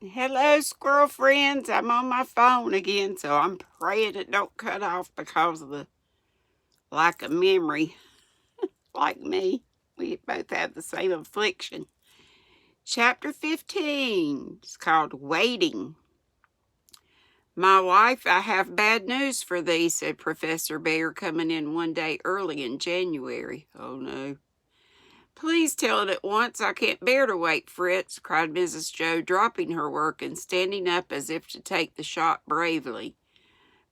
Hello, squirrel friends. I'm on my phone again, so I'm praying it don't cut off because of the lack of memory. Like me, we both have the same affliction. Chapter 15 is called Waiting. My wife, I have bad news for thee, said Professor Bear, coming in one day early in January. Oh no. Please tell it at once. I can't bear to wait, Fritz, cried Mrs. Joe, dropping her work and standing up as if to take the shot bravely.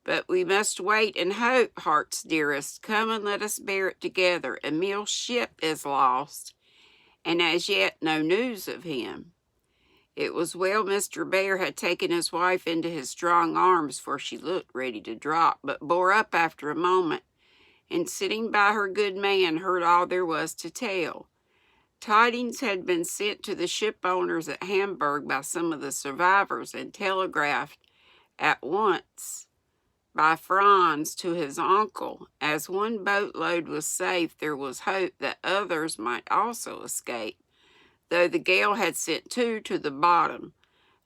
But we must wait and hope, heart's dearest. Come and let us bear it together. Emil's ship is lost, and as yet no news of him. It was well Mr. Bear had taken his wife into his strong arms, for she looked ready to drop, but bore up after a moment, and sitting by her good man, heard all there was to tell. Tidings had been sent to the ship owners at Hamburg by some of the survivors, and telegraphed at once by Franz to his uncle. As one boatload was safe, there was hope that others might also escape, though the gale had sent two to the bottom.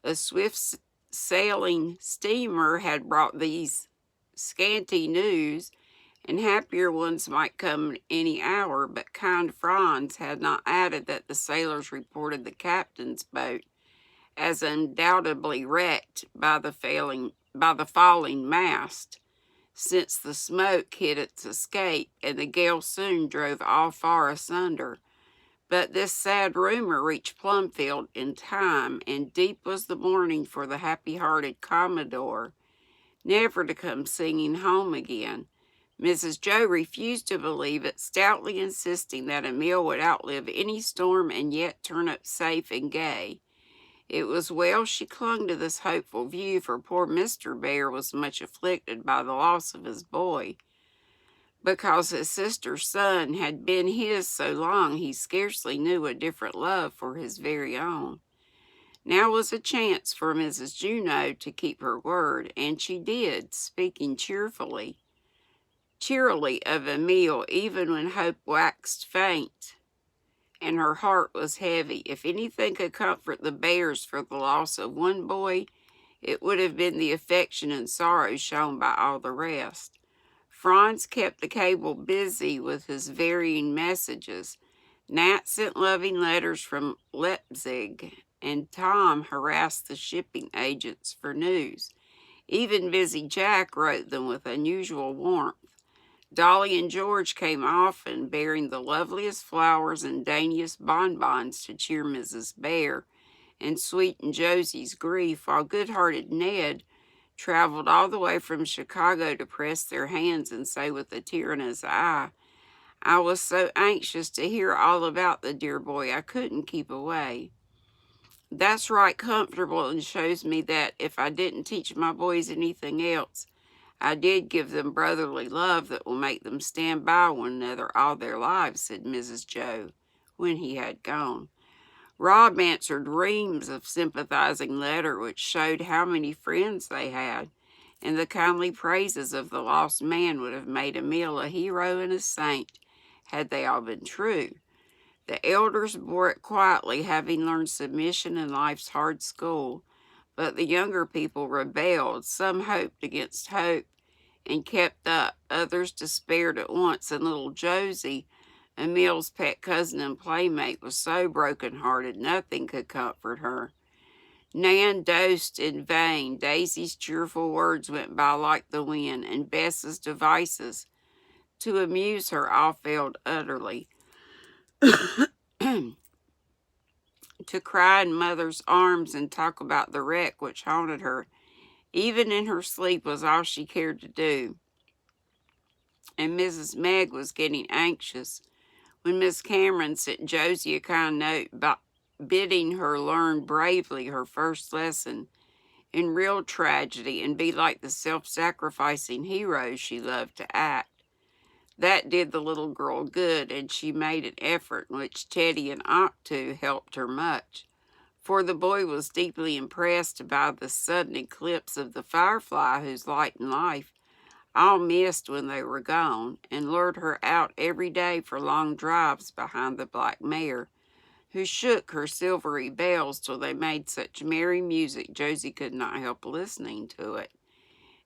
A swift sailing steamer had brought these scanty news, and happier ones might come any hour, but kind Franz had not added that the sailors reported the captain's boat as undoubtedly wrecked by the falling mast, since the smoke hid its escape, and the gale soon drove all far asunder. But this sad rumor reached Plumfield in time, and deep was the mourning for the happy-hearted Commodore, never to come singing home again. Mrs. Joe refused to believe it, stoutly insisting that Emil would outlive any storm and yet turn up safe and gay. It was well she clung to this hopeful view, for poor Mr. Bear was much afflicted by the loss of his boy. Because his sister's son had been his so long, he scarcely knew a different love for his very own. Now was a chance for Mrs. Juno to keep her word, and she did, speaking cheerily of Emil, even when hope waxed faint and her heart was heavy. If anything could comfort the Bears for the loss of one boy, it would have been the affection and sorrow shown by all the rest. Franz kept the cable busy with his varying messages. Nat sent loving letters from Leipzig, and Tom harassed the shipping agents for news. Even busy Jack wrote them with unusual warmth. Dolly and George came often, bearing the loveliest flowers and daintiest bonbons to cheer Mrs. Bear and sweeten Josie's grief, while good-hearted Ned traveled all the way from Chicago to press their hands and say with a tear in his eye, "I was so anxious to hear all about the dear boy, I couldn't keep away. That's right comfortable, and shows me that if I didn't teach my boys anything else, I did give them brotherly love that will make them stand by one another all their lives," said Mrs. Joe, when he had gone. Rob answered reams of sympathizing letter, which showed how many friends they had, and the kindly praises of the lost man would have made Emil a hero and a saint, had they all been true. The elders bore it quietly, having learned submission in life's hard school, but the younger people rebelled. Some hoped against hope and kept up. Others despaired at once, and little Josie, Emil's pet cousin and playmate, was so broken-hearted nothing could comfort her. Nan dosed in vain. Daisy's cheerful words went by like the wind, and Bess's devices to amuse her all failed utterly. To cry in mother's arms and talk about the wreck which haunted her, even in her sleep, was all she cared to do. And Mrs. Meg was getting anxious when Miss Cameron sent Josie a kind note bidding her learn bravely her first lesson in real tragedy and be like the self-sacrificing heroes she loved to act. That did the little girl good, and she made an effort in which Teddy and Octu helped her much, for the boy was deeply impressed by the sudden eclipse of the firefly whose light and life all missed when they were gone, and lured her out every day for long drives behind the black mare, who shook her silvery bells till they made such merry music Josie could not help listening to it,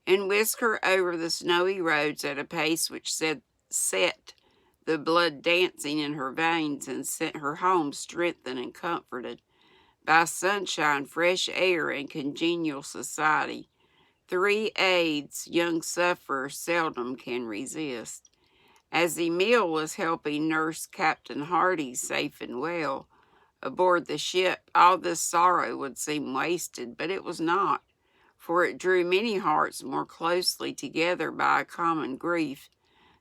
and whisked her over the snowy roads at a pace which set the blood dancing in her veins and sent her home strengthened and comforted by sunshine, fresh air, and congenial society. 3 aids young sufferers seldom can resist. As Emil was helping nurse Captain Hardy safe and well aboard the ship, all this sorrow would seem wasted, but it was not, for it drew many hearts more closely together by a common grief,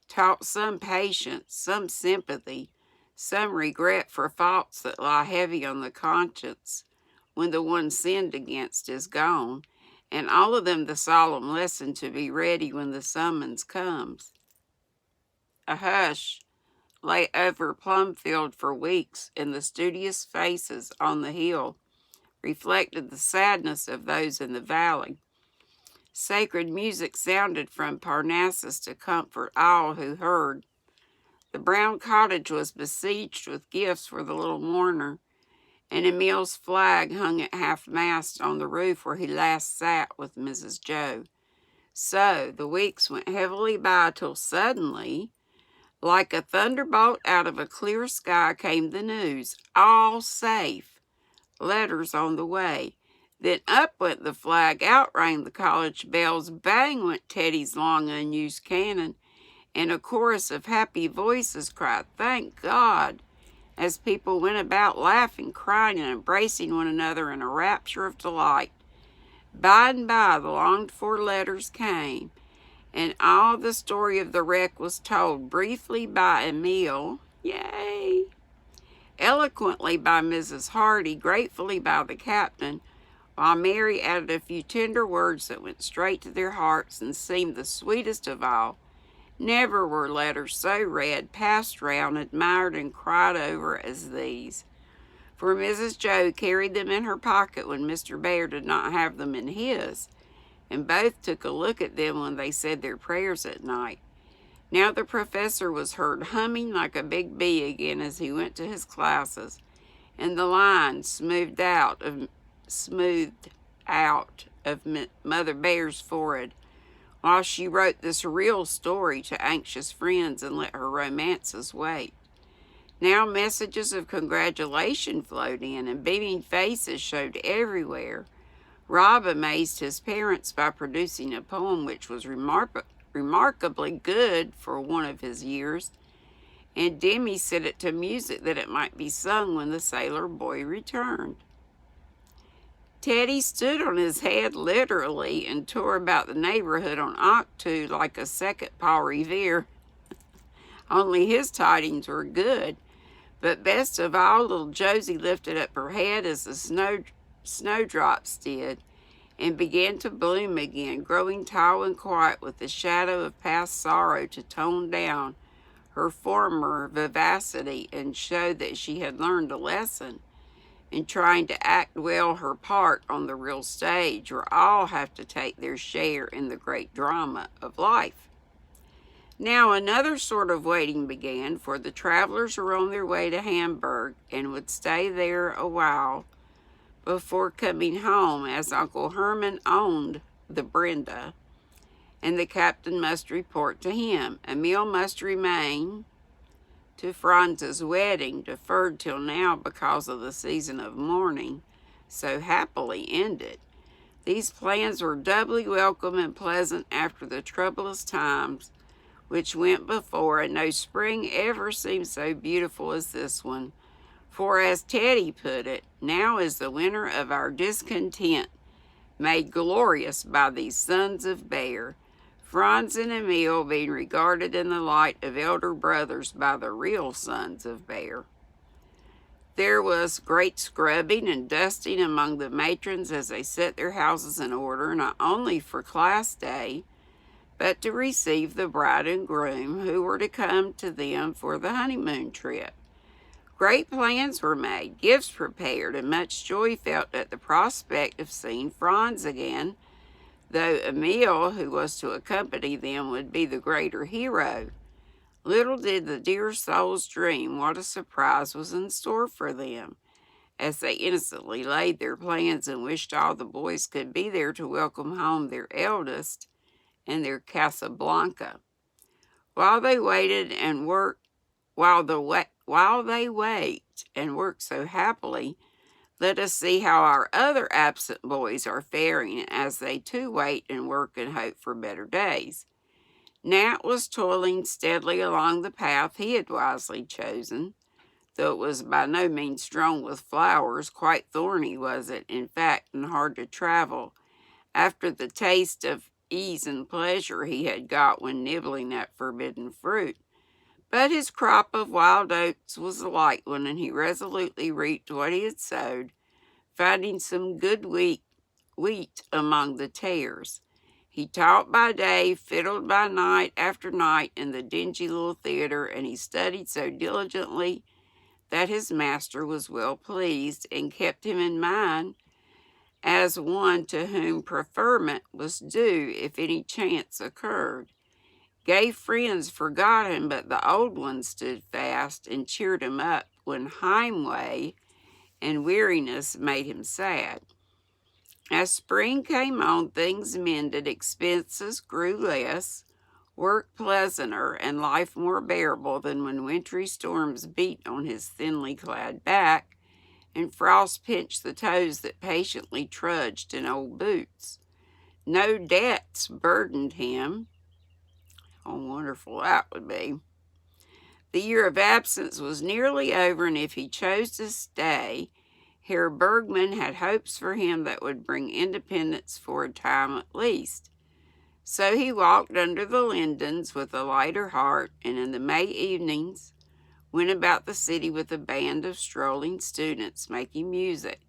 taught some patience, some sympathy, some regret for faults that lie heavy on the conscience when the one sinned against is gone, and all of them the solemn lesson to be ready when the summons comes. A hush lay over Plumfield for weeks, and the studious faces on the hill reflected the sadness of those in the valley. Sacred music sounded from Parnassus to comfort all who heard. The brown cottage was besieged with gifts for the little mourner, and Emil's flag hung at half-mast on the roof where he last sat with Mrs. Joe. So the weeks went heavily by till suddenly, like a thunderbolt out of a clear sky, came the news, all safe, letters on the way. Then up went the flag, out rang the college bells, bang went Teddy's long unused cannon, and a chorus of happy voices cried, "Thank God," as people went about laughing, crying, and embracing one another in a rapture of delight. By and by the longed-for letters came, and all the story of the wreck was told, briefly by Emil, yay, eloquently by Mrs. Hardy, gratefully by the captain, while Mary added a few tender words that went straight to their hearts and seemed the sweetest of all. Never were letters so read, passed round, admired, and cried over as these. For Mrs. Joe carried them in her pocket when Mr. Bear did not have them in his, and both took a look at them when they said their prayers at night. Now the professor was heard humming like a big bee again as he went to his classes, and the lines smoothed out of Mother Bear's forehead, while she wrote this real story to anxious friends and let her romances wait. Now messages of congratulation flowed in, and beaming faces showed everywhere. Rob amazed his parents by producing a poem which was remarkably good for one of his years, and Demi set it to music that it might be sung when the sailor boy returned. Teddy stood on his head literally and tore about the neighborhood on octu like a second Paul Revere. Only his tidings were good, but best of all, little Josie lifted up her head as the snowdrops did, and began to bloom again, growing tall and quiet with the shadow of past sorrow to tone down her former vivacity and show that she had learned a lesson in trying to act well her part on the real stage, where all have to take their share in the great drama of life. Now another sort of waiting began, for the travelers were on their way to Hamburg and would stay there a while before coming home, as Uncle Herman owned the Brenda, and the captain must report to him. Emil must remain to Franz's wedding, deferred till now because of the season of mourning, so happily ended. These plans were doubly welcome and pleasant after the troublous times which went before, and no spring ever seemed so beautiful as this one. For as Teddy put it, now is the winter of our discontent, made glorious by these sons of Bear, Franz and Emil being regarded in the light of elder brothers by the real sons of Bear. There was great scrubbing and dusting among the matrons as they set their houses in order, not only for class day, but to receive the bride and groom who were to come to them for the honeymoon trip. Great plans were made, gifts prepared, and much joy felt at the prospect of seeing Franz again, though Emil, who was to accompany them, would be the greater hero. Little did the dear souls dream what a surprise was in store for them, as they innocently laid their plans and wished all the boys could be there to welcome home their eldest and their Casablanca. While they waited and worked, while they wait and work so happily, let us see how our other absent boys are faring as they too wait and work and hope for better days. Nat was toiling steadily along the path he had wisely chosen, though it was by no means strewn with flowers. Quite thorny was it, in fact, and hard to travel, after the taste of ease and pleasure he had got when nibbling that forbidden fruit. But his crop of wild oats was a light one, and he resolutely reaped what he had sowed, finding some good wheat among the tares. He taught by day, fiddled by night after night in the dingy little theater, and he studied so diligently that his master was well pleased and kept him in mind as one to whom preferment was due if any chance occurred. Gay friends forgot him, but the old ones stood fast and cheered him up when heimway and weariness made him sad. As spring came on, things mended, expenses grew less, work pleasanter, and life more bearable than when wintry storms beat on his thinly clad back, and frost pinched the toes that patiently trudged in old boots. No debts burdened him. How wonderful that would be. The year of absence was nearly over, and if he chose to stay, Herr Bergman had hopes for him that would bring independence for a time at least. So he walked under the lindens with a lighter heart, and in the May evenings went about the city with a band of strolling students making music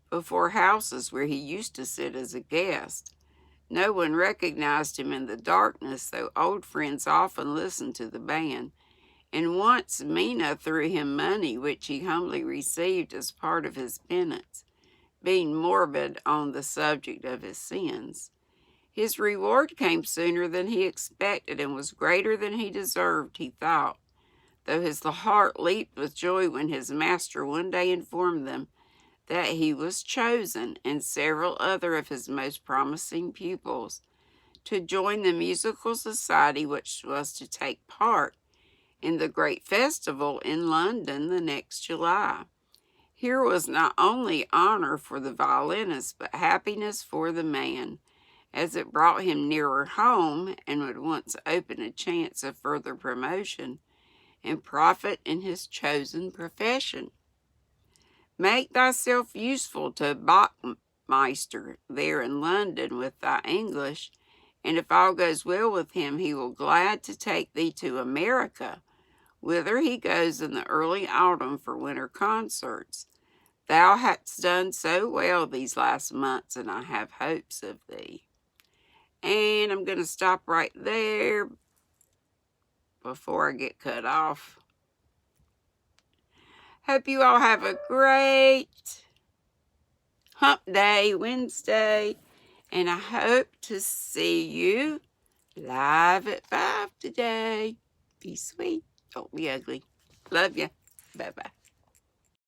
before houses where he used to sit as a guest. No one recognized him in the darkness, though old friends often listened to the band, and once Mina threw him money, which he humbly received as part of his penance, being morbid on the subject of his sins. His reward came sooner than he expected and was greater than he deserved, he thought, though his heart leaped with joy when his master one day informed them that he was chosen, and several other of his most promising pupils, to join the musical society which was to take part in the great festival in London the next July. Here was not only honor for the violinist, but happiness for the man, as it brought him nearer home and would once open a chance of further promotion and profit in his chosen profession. Make thyself useful to Bachmeister there in London with thy English, and if all goes well with him, he will glad to take thee to America, whither he goes in the early autumn for winter concerts. Thou hast done so well these last months, and I have hopes of thee. And I'm going to stop right there before I get cut off. Hope you all have a great hump day, Wednesday, and I hope to see you live at 5 today. Be sweet. Don't be ugly. Love ya. Bye-bye.